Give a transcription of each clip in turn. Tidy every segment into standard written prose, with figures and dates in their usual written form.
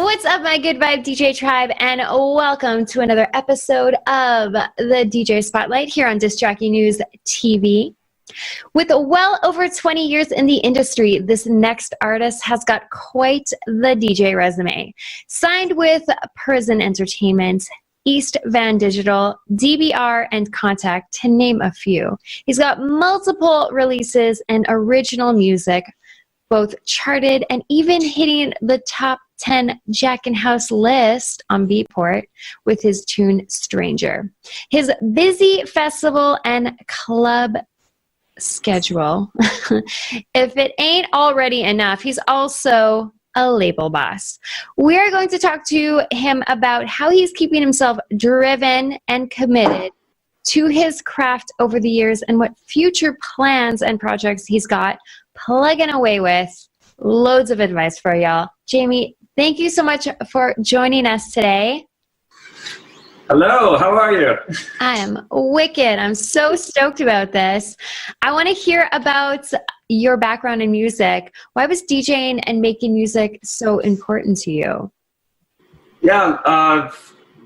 What's up, my good vibe DJ tribe, and welcome to another episode of the DJ Spotlight here on Jackin News TV. With well over 20 years in the industry, this next artist has got quite the DJ resume. Signed with Prison Entertainment, East Van Digital, DBR and Kontakt, to name a few. He's got multiple releases and original music, both charted and even hitting the top 10 Jackin House list on beatport with his tune Stranger. His busy festival and club schedule, if it ain't already enough, he's also a label boss. We're going to talk to him about how he's keeping himself driven and committed to his craft over the years and what future plans and projects he's got plugging away with. Loads of advice for y'all. Jamie, thank you so much for joining us today. Hello, how are you? I am wicked. I'm so stoked about this. I want to hear about your background in music. Why was DJing and making music so important to you? Yeah,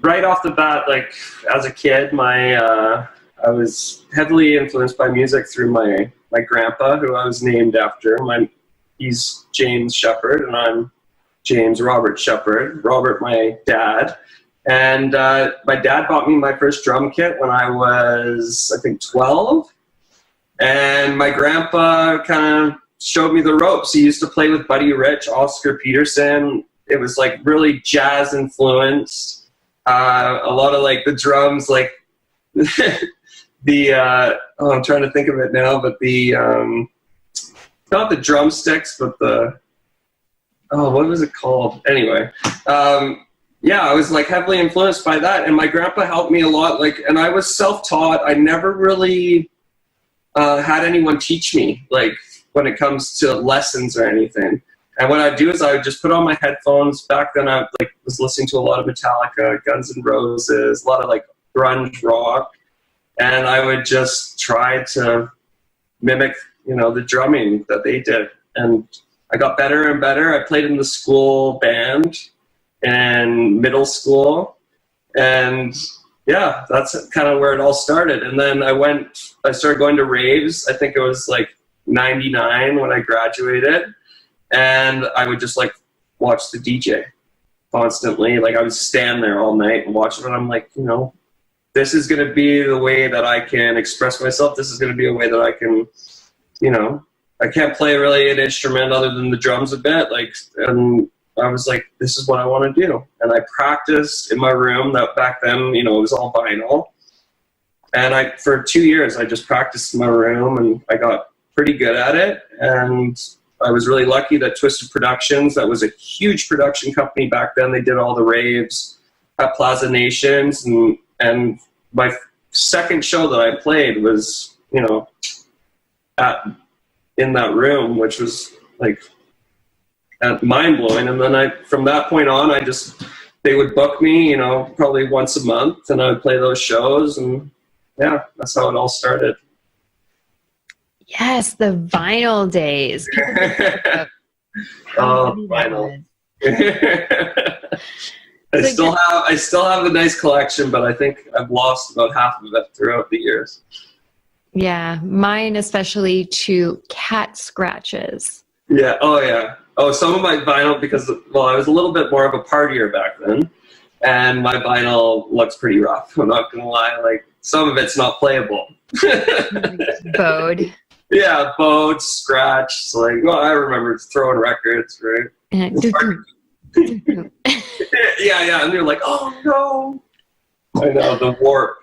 right off the bat, like as a kid, I was heavily influenced by music through my grandpa, who I was named after. He's James Shepard, and I'm James Robert Shepard. Robert, my dad. And my dad bought me my first drum kit when I was, I think, 12. And my grandpa kind of showed me the ropes. He used to play with Buddy Rich, Oscar Peterson. It was like really jazz influenced. A lot of like the drums, like I'm trying to think of it now, but not the drumsticks, but what was it called? Anyway, yeah, I was like heavily influenced by that, and my grandpa helped me a lot. And I was self-taught. I never really had anyone teach me, like when it comes to lessons or anything. And what I'd do is I would just put on my headphones. Back then, I was listening to a lot of Metallica, Guns N' Roses, a lot of like grunge rock, and I would just try to mimic, the drumming that they did. And I got better and better. I played in the school band in middle school. And yeah, that's kind of where it all started. And then I started going to raves. I think it was like 99 when I graduated. And I would just like watch the DJ constantly. Like I would stand there all night and watch it. And I'm like, this is going to be the way that I can express myself. This is going to be a way that I can, I can't play really an instrument other than the drums a bit. And I was like, this is what I want to do. And I practiced in my room. That back then, it was all vinyl. And for 2 years, I just practiced in my room, and I got pretty good at it. And I was really lucky that Twisted Productions, that was a huge production company back then. They did all the raves at Plaza Nations. And my second show that I played was, in that room, which was like mind blowing. And then from that point on, they would book me, probably once a month, and I would play those shows. And yeah, that's how it all started. Yes, the vinyl days. Vinyl. I still have a nice collection, but I think I've lost about half of it throughout the years. Yeah, mine especially to cat scratches. Yeah, oh yeah. Oh, some of my vinyl, because, I was a little bit more of a partier back then, and my vinyl looks pretty rough, I'm not going to lie. Like, some of it's not playable. Bowed. Yeah, bowed, scratched. Like, I remember throwing records, right? Yeah, and you're like, oh no. I know, the warp.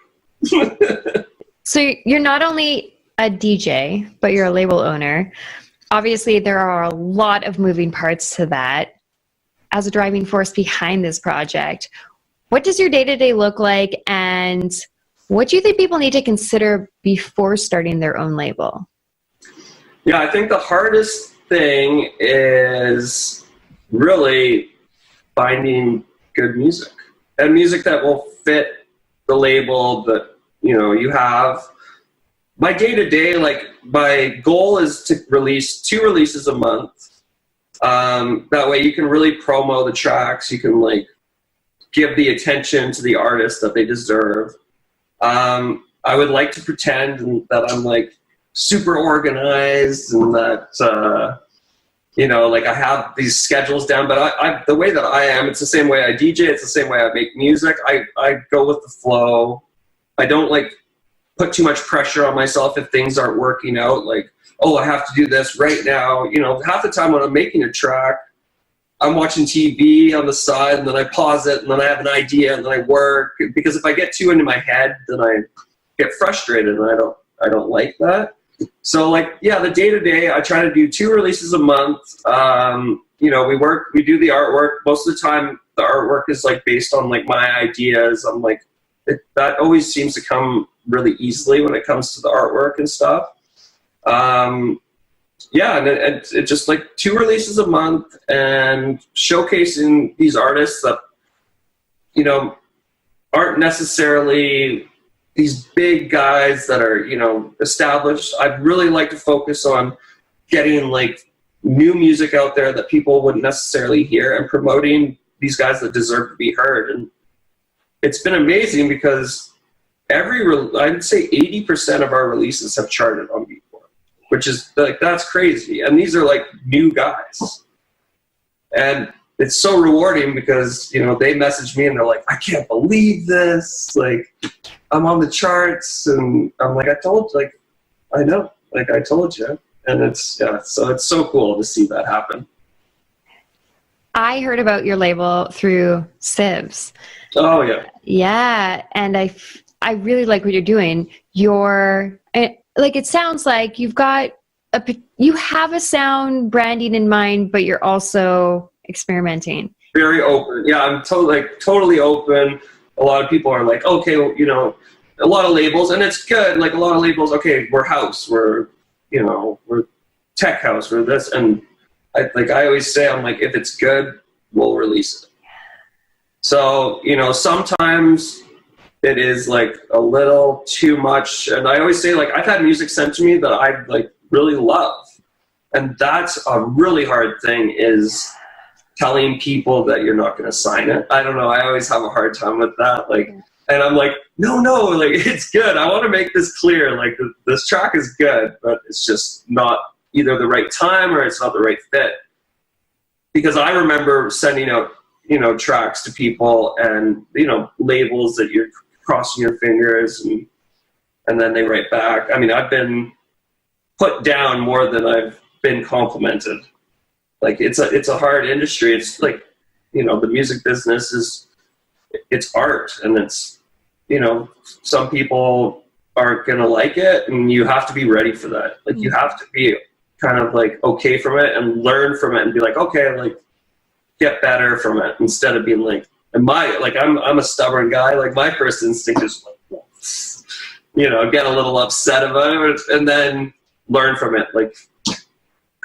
So you're not only a DJ, but you're a label owner. Obviously, there are a lot of moving parts to that. As a driving force behind this project, what does your day-to-day look like, and what do you think people need to consider before starting their own label? Yeah, I think the hardest thing is really finding good music, and music that will fit the label that you have. My day-to-day, like my goal is to release 2 releases a month, That way you can really promo the tracks. You can like give the attention to the artist that they deserve. I would like to pretend that I'm like super organized and that, you know, like I have these schedules down, but I the way that I am, it's the same way I DJ, it's the same way I make music. I go with the flow. I don't like put too much pressure on myself if things aren't working out. Like, oh, I have to do this right now. You know, half the time when I'm making a track, I'm watching TV on the side and then I pause it and then I have an idea and then I work. Because if I get too into my head, then I get frustrated and I don't like that. So like, yeah, the day-to-day, I try to do 2 releases a month. You know, we do the artwork. Most of the time, the artwork is like based on like my ideas. I'm like, that always seems to come really easily when it comes to the artwork and stuff. Yeah, and it's just like 2 releases a month and showcasing these artists that, you know, aren't necessarily these big guys that are, you know, established. I'd really like to focus on getting like new music out there that people wouldn't necessarily hear and promoting these guys that deserve to be heard. And it's been amazing because I'd say 80% of our releases have charted on beatport, which is like, that's crazy. And these are like new guys. And it's so rewarding because, you know, they message me and they're like, I can't believe this. Like, I'm on the charts. And I'm like, I know, like I told you. And it's, yeah, so it's so cool to see that happen. I heard about your label through Sibs. Oh, yeah. Yeah. And I really like what you're doing. Like, it sounds like you have a sound branding in mind, but you're also experimenting. Very open. Yeah, I'm totally open. A lot of people are like, okay, well, you know, a lot of labels, and it's good. Like a lot of labels, okay, we're house, we're tech house, we're this, and I always say, I'm like, if it's good, we'll release it. So, you know, sometimes it is like a little too much, and I always say, like, I've had music sent to me that I like really love, and that's a really hard thing, is telling people that you're not going to sign it. I don't know. I always have a hard time with that. Like, and I'm like, no, like, it's good. I want to make this clear. Like, this track is good, but it's just not either the right time or it's not the right fit. Because I remember sending out, you know, tracks to people and, you know, labels that you're crossing your fingers and then they write back. I mean, I've been put down more than I've been complimented. Like, it's a hard industry. It's like, you know, the music business it's art, and it's, you know, some people aren't going to like it, and you have to be ready for that. Like, you have to be kind of like okay from it and learn from it and be like, okay, like, get better from it, instead of being like, I'm a stubborn guy. Like, my first instinct is like, you know, get a little upset about it and then learn from it. Like,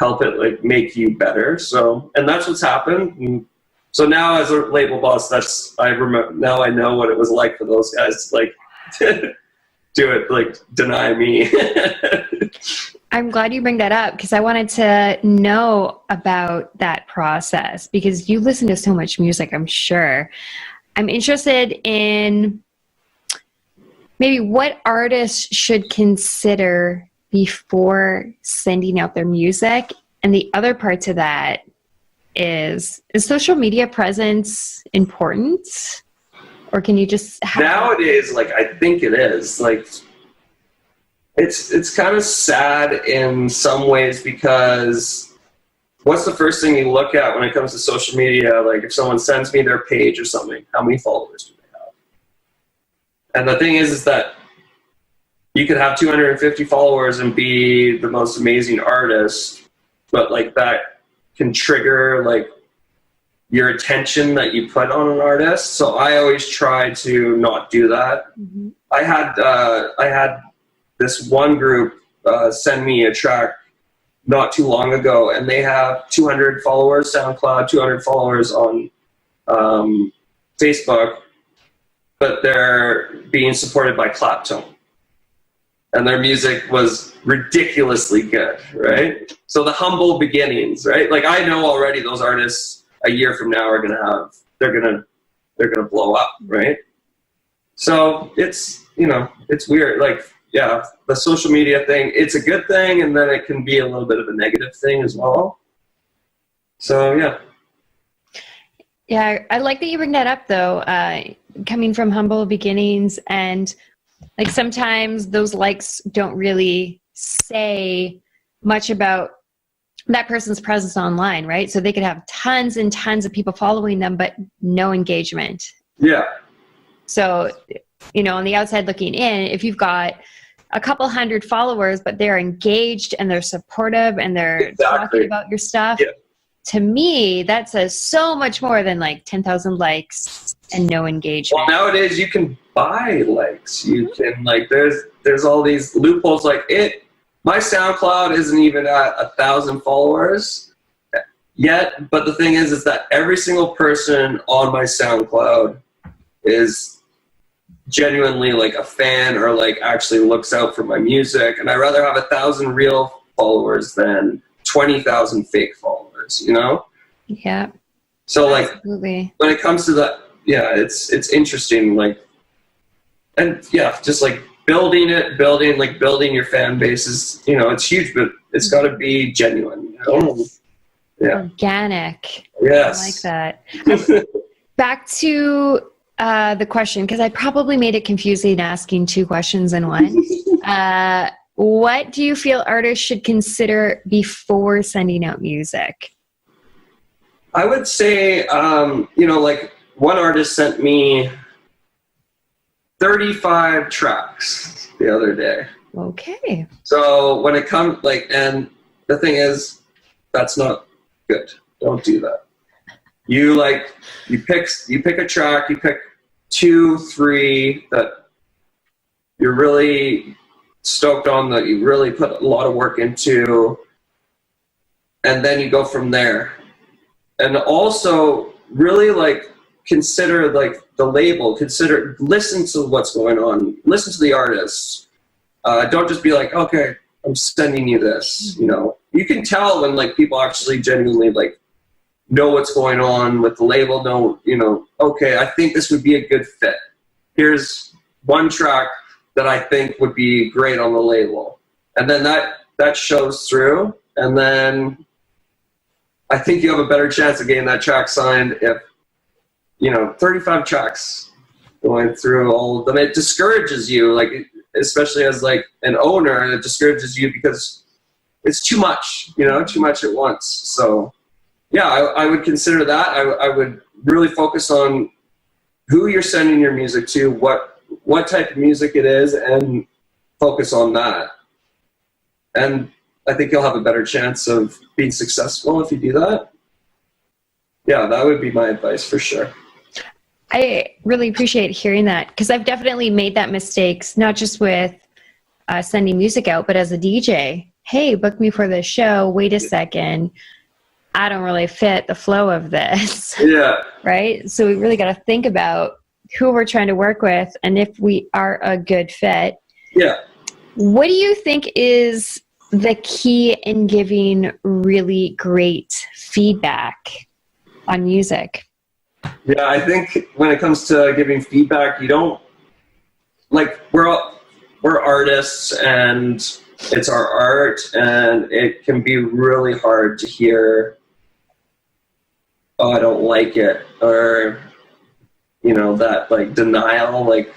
help it like make you better. So, and that's what's happened. And so now as a label boss, now I know what it was like for those guys to like do it, like deny me. I'm glad you bring that up, because I wanted to know about that process, because you listen to so much music, I'm sure. I'm interested in maybe what artists should consider before sending out their music. And the other part to that is social media presence important? Or can you just nowadays, like, I think it is. Like, it's kind of sad in some ways, because what's the first thing you look at when it comes to social media? Like, if someone sends me their page or something, how many followers do they have? And the thing is that you could have 250 followers and be the most amazing artist, but like that can trigger like your attention that you put on an artist. So I always try to not do that. Mm-hmm. I had this one group send me a track not too long ago, and they have 200 followers, SoundCloud, 200 followers on Facebook, but they're being supported by Claptone. and their music was ridiculously good, right? So the humble beginnings, right? Like I know already those artists a year from now are they're gonna blow up, right? So it's, you know, it's weird. Like, yeah, the social media thing, it's a good thing, and then it can be a little bit of a negative thing as well. So yeah. Yeah, I like that you bring that up though, coming from humble beginnings, and like sometimes those likes don't really say much about that person's presence online, right? So they could have tons and tons of people following them, but no engagement. Yeah. So, you know, on the outside looking in, if you've got a couple hundred followers, but they're engaged and they're supportive and they're talking about your stuff, to me, that says so much more than like 10,000 likes and no engagement. Well, nowadays you can buy likes. You can, like, there's all these loopholes. Like my SoundCloud isn't even at 1,000 followers yet, but the thing is that every single person on my SoundCloud is genuinely like a fan or like actually looks out for my music, and I'd rather have 1,000 real followers than 20,000 fake followers, you know? Yeah. So like, absolutely. When it comes to that, yeah, it's interesting, like, and yeah, just like building your fan base is, you know, it's huge, but it's got to be genuine, you know? Yeah. Organic. Yes. I like that. Back to the question, because I probably made it confusing asking two questions in one. What do you feel artists should consider before sending out music? I would say, you know, like one artist sent me 35 tracks the other day. Okay. So when it comes, like, and the thing is, that's not good. Don't do that. You pick a track, you pick 2, 3 that you're really stoked on, that you really put a lot of work into, and then you go from there. And also really like consider like the label, listen to what's going on, listen to the artists. Don't just be like, okay, I'm sending you this, you know. You can tell when like people actually genuinely like know what's going on with the label, know, you know, okay, I think this would be a good fit. Here's one track that I think would be great on the label. And then that shows through, and then I think you have a better chance of getting that track signed if, you know, 35 tracks going through all of them. It discourages you, like, especially as like an owner, it discourages you because it's too much, you know, too much at once. So yeah, I would consider that. I would really focus on who you're sending your music to, what type of music it is, and focus on that. And I think you'll have a better chance of being successful if you do that. Yeah, that would be my advice for sure. I really appreciate hearing that, because I've definitely made that mistakes, not just with sending music out, but as a DJ. Hey, book me for this show. Wait a second. I don't really fit the flow of this. Yeah. Right? So we really got to think about who we're trying to work with and if we are a good fit. Yeah. What do you think is the key in giving really great feedback on music? Yeah, I think when it comes to giving feedback, you don't, like, we're artists and it's our art, and it can be really hard to hear, oh, I don't like it, or, you know, that like denial, like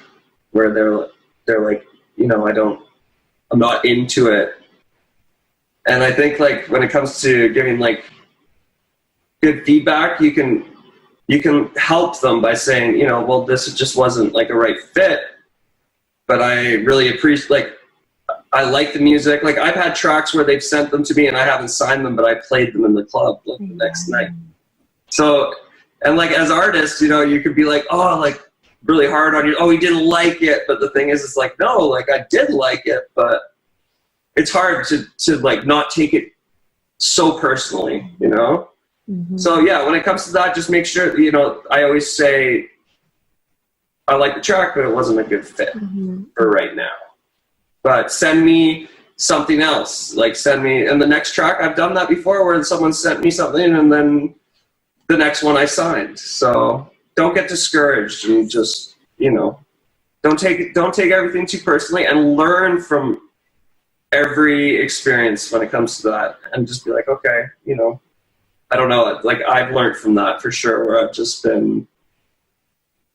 where they're like, you know, I'm not into it. And I think like when it comes to giving like good feedback, you can help them by saying, you know, well, this just wasn't like a right fit, but I really appreciate, like, I like the music. Like, I've had tracks where they've sent them to me and I haven't signed them, but I played them in the club like the next night. So, and like as artists, you know, you could be like, oh, like really hard on you. Oh, you didn't like it. But the thing is, it's like, no, like I did like it, but it's hard to like not take it so personally, you know? Mm-hmm. So yeah, when it comes to that, just make sure, you know, I always say, I like the track, but it wasn't a good fit for right now. but send me something else. Like send me, and the next track, I've done that before where someone sent me something and then the next one I signed. So don't get discouraged and just, you know, don't take everything too personally, and learn from every experience when it comes to that, and just be like, okay, you know, I don't know, like I've learned from that for sure, where I've just been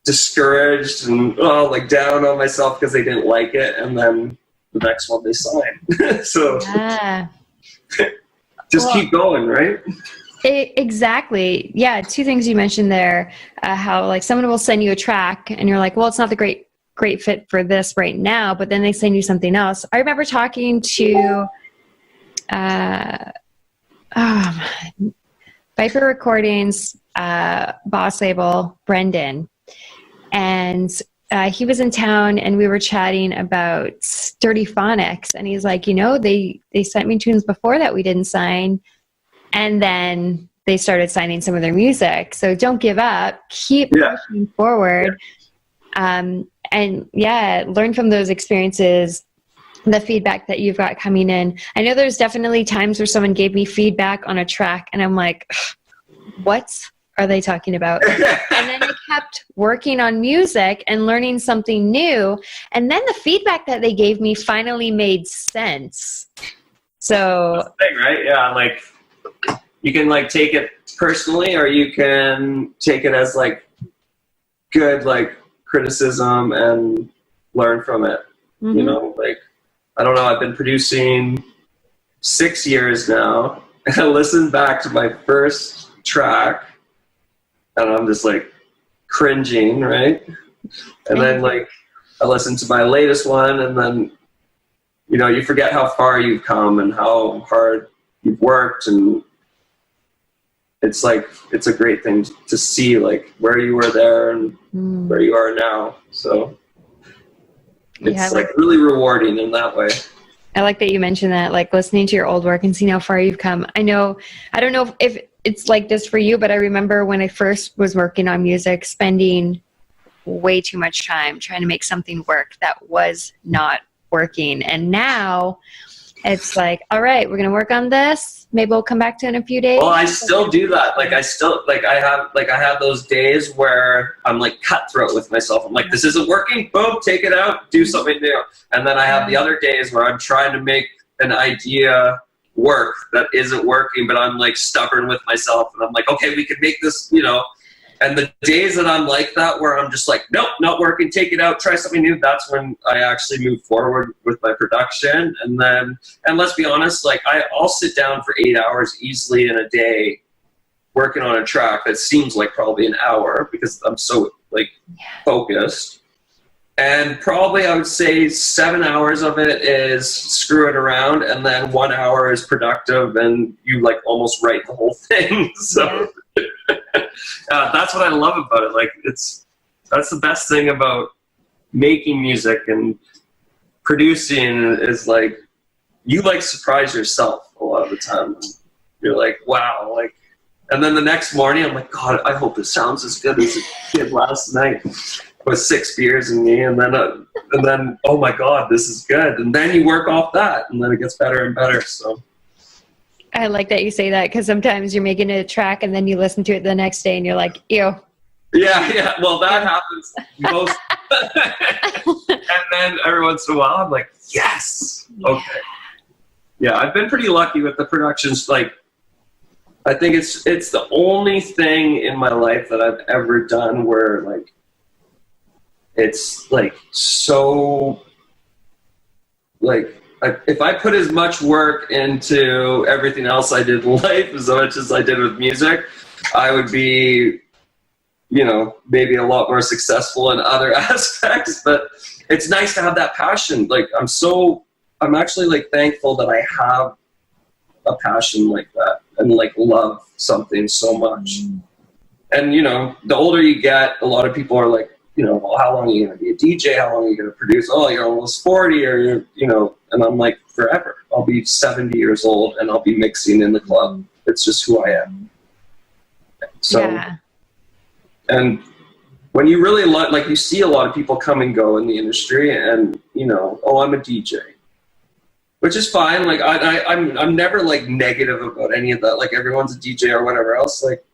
discouraged and like down on myself because they didn't like it, and then the next one they sign. So just keep going, right? Exactly. Yeah. Two things you mentioned there, how like someone will send you a track and you're like, well, it's not the great fit for this right now, but then they send you something else. I remember talking to Viper Recordings boss label, Brendan, and he was in town and we were chatting about Dirty Phonics, and he's like, you know, they sent me tunes before that we didn't sign, and then they started signing some of their music. So don't give up, keep pushing forward. And yeah, learn from those experiences, the feedback that you've got coming in. I know there's definitely times where someone gave me feedback on a track and I'm like, what are they talking about? And then I kept working on music and learning something new. And then the feedback that they gave me finally made sense. So that's the thing, right? Yeah, like you can like take it personally, or you can take it as like good like criticism and learn from it. Mm-hmm. You know, like I don't know, I've been producing 6 years now, and I listened back to my first track and I'm just like cringing, right? And then like I listened to my latest one, and then, you know, you forget how far you've come and how hard you've worked, and it's like, it's a great thing to see like where you were there and where you are now. So it's like really rewarding in that way. I like that you mentioned that, like listening to your old work and seeing how far you've come. I don't know if it's like this for you, but I remember when I first was working on music, spending way too much time trying to make something work that was not working. And now it's like, all right, we're going to work on this. Maybe we'll come back to it in a few days. Well, I still do that. Like I have those days where I'm like cutthroat with myself. I'm like, this isn't working. Boom, take it out, do something new. And then I have the other days where I'm trying to make an idea work that isn't working, but I'm like stubborn with myself. And I'm like, okay, we can make this, you know. And the days that I'm like that, where I'm just like, nope, not working, take it out, try something new, that's when I actually move forward with my production. And let's be honest, like I'll sit down for 8 hours easily in a day working on a track that seems like probably an hour because I'm so like focused. And probably I would say 7 hours of it is screwing around, and then 1 hour is productive, and you like almost write the whole thing. So that's what I love about it. Like that's the best thing about making music and producing is like you like surprise yourself a lot of the time. You're like, wow, like, and then the next morning I'm like, God, I hope it sounds as good as it did last night with 6 beers in me, and then oh my God, this is good. And then you work off that, and then it gets better and better. So I like that you say that, because sometimes you're making a track and then you listen to it the next day and you're like, ew. Yeah. Well, that happens most. And then every once in a while, I'm like, yes. Okay. Yeah, I've been pretty lucky with the productions. Like, I think it's the only thing in my life that I've ever done where like it's like so like. If I put as much work into everything else I did in life as much as I did with music, I would be, you know, maybe a lot more successful in other aspects. But it's nice to have that passion. Like I'm actually like thankful that I have a passion like that and like love something so much. And, you know, the older you get, a lot of people are like, you know, well, how long are you going to be a DJ? How long are you going to produce? Oh, you're almost 40, or you're, you know, and I'm like, forever. I'll be 70 years old and I'll be mixing in the club. It's just who I am. So, and when you really like you see a lot of people come and go in the industry, and, you know, oh, I'm a DJ. which is fine. Like I'm never like negative about any of that. Like everyone's a DJ or whatever else. Like,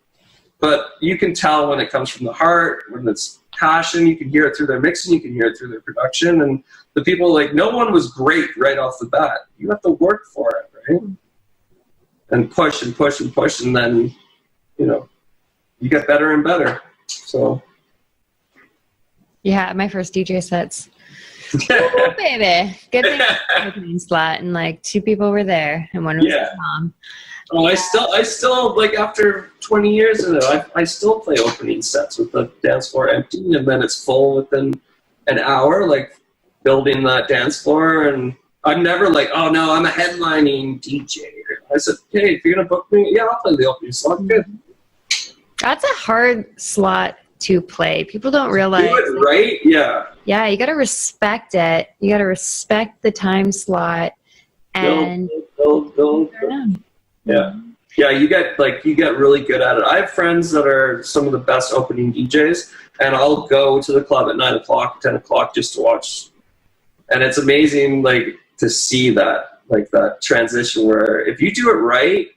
but you can tell when it comes from the heart, when it's passion. You can hear it through their mixing. You can hear it through their production. And the people, like, no one was great right off the bat. You have to work for it, right? And push and push and push, and then, you know, you get better and better. So. Yeah, my first DJ sets. Ooh, baby. Good thing opening slot, and like 2 people were there, and one was his mom. Oh, I still like after 20 years of it, I still play opening sets with the dance floor empty, and then it's full within an hour, like building that dance floor. And I'm never like, oh no, I'm a headlining DJ. I said, hey, if you're gonna book me, yeah, I'll play the opening slot. Good. That's a hard slot to play. People don't realize. Do it right? Yeah. Yeah, you got to respect it. You got to respect the time slot and build. Yeah. Yeah, you get really good at it. I have friends that are some of the best opening DJs, and I'll go to the club at 9 o'clock, 10 o'clock just to watch. And it's amazing, like, to see that, like, that transition where if you do it right,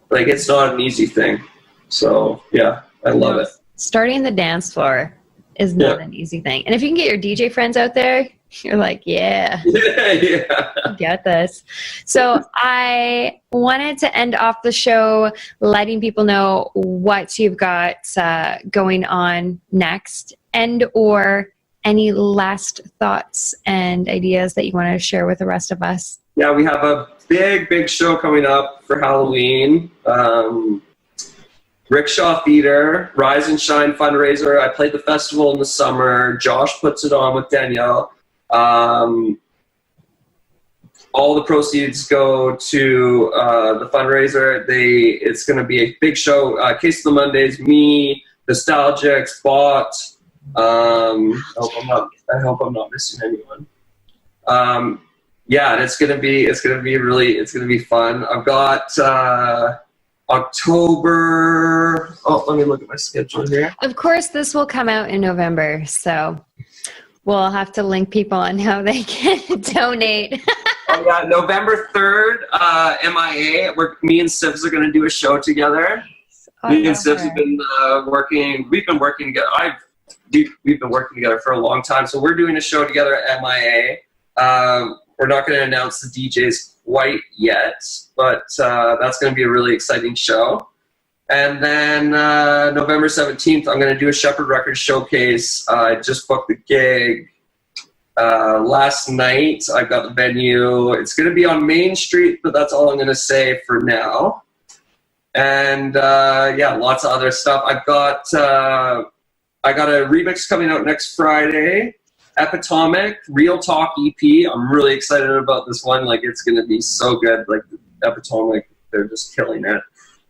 like, it's not an easy thing. So, yeah, I love it. Starting the dance floor is not an easy thing. And if you can get your DJ friends out there, you're like, yeah. Get this. So I wanted to end off the show letting people know what you've got going on next, and or any last thoughts and ideas that you want to share with the rest of us. Yeah, we have a big show coming up for Halloween. Rickshaw Theater, Rise and Shine fundraiser. I played the festival in the summer. Josh puts it on with Danielle. All the proceeds go to the fundraiser. It's going to be a big show. Case of the Mondays, me, Nostalgics, Bot. I hope I'm not missing anyone. Yeah, and it's gonna be fun. I've got October. Oh, let me look at my schedule here. Of course, this will come out in November, so we'll have to link people on how they can donate. Oh, yeah, November 3rd, MIA. Me and Sibs are going to do a show together. Me and Sibs have been working. We've been working together. We've been working together for a long time. So we're doing a show together at MIA. We're not going to announce the DJs quite yet, but that's going to be a really exciting show. And then November 17th, I'm going to do a Shepard Records showcase. I just booked the gig last night. I got the venue. It's going to be on Main Street, but that's all I'm going to say for now. And yeah, lots of other stuff. I got a remix coming out next Friday. Epitomic, Real Talk EP. I'm really excited about this one. Like, it's going to be so good. Like, Epitomic, they're just killing it.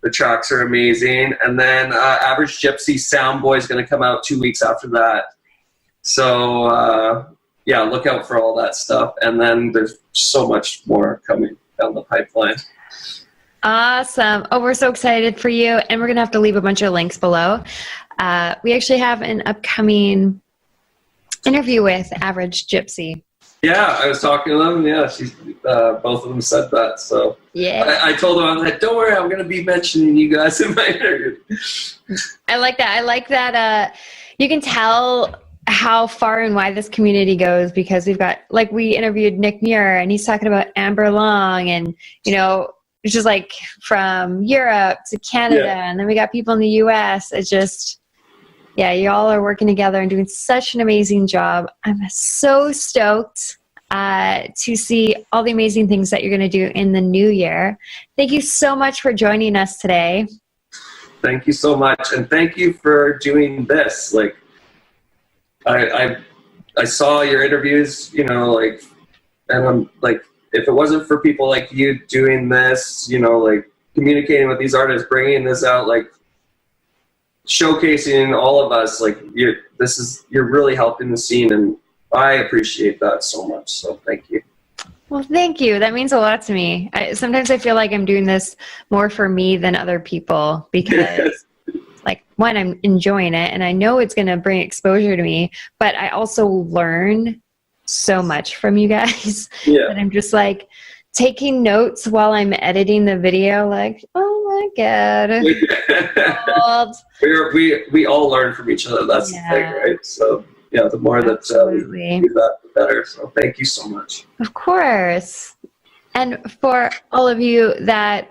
The tracks are amazing. And then Average Gypsy Soundboy is going to come out 2 weeks after that. So, yeah, look out for all that stuff. And then there's so much more coming down the pipeline. Awesome. Oh, we're so excited for you. And we're going to have to leave a bunch of links below. We actually have an upcoming interview with Average Gypsy. Yeah, I was talking to them. Yeah, both of them said that. So yeah, I told them, I was like, don't worry, I'm going to be mentioning you guys in my interview. I like that. I like that you can tell how far and wide this community goes, because we've got, like, we interviewed Nick Muir and he's talking about Amber Long, and, you know, it's just like from Europe to Canada, and then we got people in the US. It's just, yeah, you all are working together and doing such an amazing job. I'm so stoked to see all the amazing things that you're going to do in the new year. Thank you so much for joining us today. Thank you so much. And thank you for doing this. Like, I saw your interviews, you know, like, and I'm like, if it wasn't for people like you doing this, you know, like communicating with these artists, bringing this out, like, showcasing all of us, like, you're really helping the scene, and I appreciate that so much. So thank you. Well, thank you. That means a lot to me. Sometimes I feel like I'm doing this more for me than other people, because like, one, I'm enjoying it and I know it's going to bring exposure to me, but I also learn so much from you guys. Yeah. And I'm just like taking notes while I'm editing the video, like, oh my God. we all learn from each other. That's the thing, right? So yeah, the more that we do that, the better. So thank you so much. Of course. And for all of you that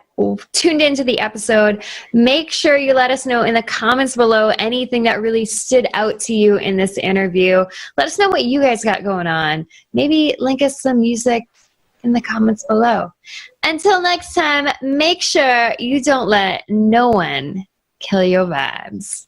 tuned into the episode, make sure you let us know in the comments below anything that really stood out to you in this interview. Let us know what you guys got going on. Maybe link us some music in the comments below. Until next time, make sure you don't let no one kill your vibes.